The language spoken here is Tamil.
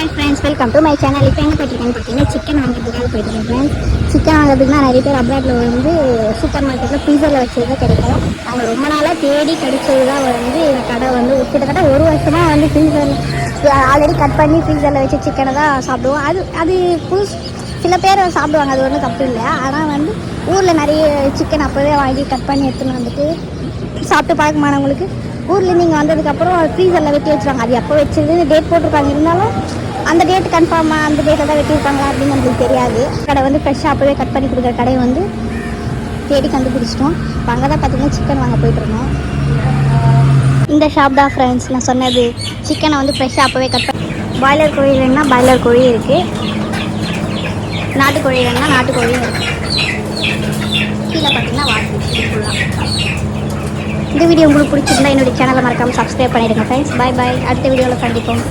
Hi friends, welcome to my channel. இப்போ எங்கே போயிட்டுருக்கேன்னு பார்த்தீங்கன்னா சிக்கன் வாங்குறதுக்காக போயிட்டுருக்கேன் ஃப்ரெண்ட்ஸ். சிக்கன் வாங்குறதுக்குனா நிறைய பேர் அப்ராட்டில் வந்து சூப்பர் மார்க்கெட்டில் ஃப்ரீசரில் வச்சது கிடைக்கும். அவங்க ரொம்ப நாளாக தேடி கிடைச்சது தான் வந்து இந்த கடை வந்து கிட்டத்தட்ட ஒரு வருஷமாக வந்து ஃப்ரீசரில் ஆல்ரெடி கட் பண்ணி ஃப்ரீசரில் வச்ச சிக்கனை தான் சாப்பிடுவோம். அது புதுசு சில பேர் சாப்பிடுவாங்க, அது ஒன்றும் தப்பு இல்லை. ஆனால் வந்து ஊரில் நிறைய சிக்கன் அப்போவே வாங்கி கட் பண்ணி எடுத்துன்னு வந்துட்டு சாப்பிட்டு பழக்கமானவங்களுக்கு ஊரில் நீங்கள் வந்ததுக்கப்புறம் ஃப்ரீசரில் வெட்டி வச்சுருவாங்க. அது எப்போ வச்சது டேட் போட்டிருப்பாங்க, இருந்தாலும் அந்த டேட் கன்ஃபார்மாக அந்த டேட்டில் தான் வெட்டியிருப்பாங்களா அப்படின்னு நம்மளுக்கு தெரியாது. கடை வந்து ஃப்ரெஷ்ஷாக அப்போவே கட் பண்ணி கொடுக்குற கடையை வந்து தேடி கண்டுபிடிச்சிட்டோம். இப்போ அங்கே தான் பார்த்தீங்கன்னா சிக்கன் வாங்க போயிட்டுருந்தோம். இந்த ஷாப் தான் ஃப்ரெண்ட்ஸ் நான் சொன்னது. சிக்கனை வந்து ஃப்ரெஷ்ஷாக அப்போவே கட் பண்ணி பாய்லர் கோழி வேணுன்னா பாய்லர் கோழி இருக்குது, நாட்டுக்கோழி வேணுன்னா நாட்டுக்கோழியும் இருக்குது. கீழே பார்த்தீங்கன்னா வாட்டர் ஃபுல்லாக. இந்த வீடியோ உங்களுக்கு பிடிச்சிருந்தா என்னுடைய சேனலை மறக்காமல் சப்ஸ்கிரைப் பண்ணிடுங்க ஃப்ரெண்ட்ஸ். பாய் பாய். அடுத்த வீடியோவில் சந்திப்போம்.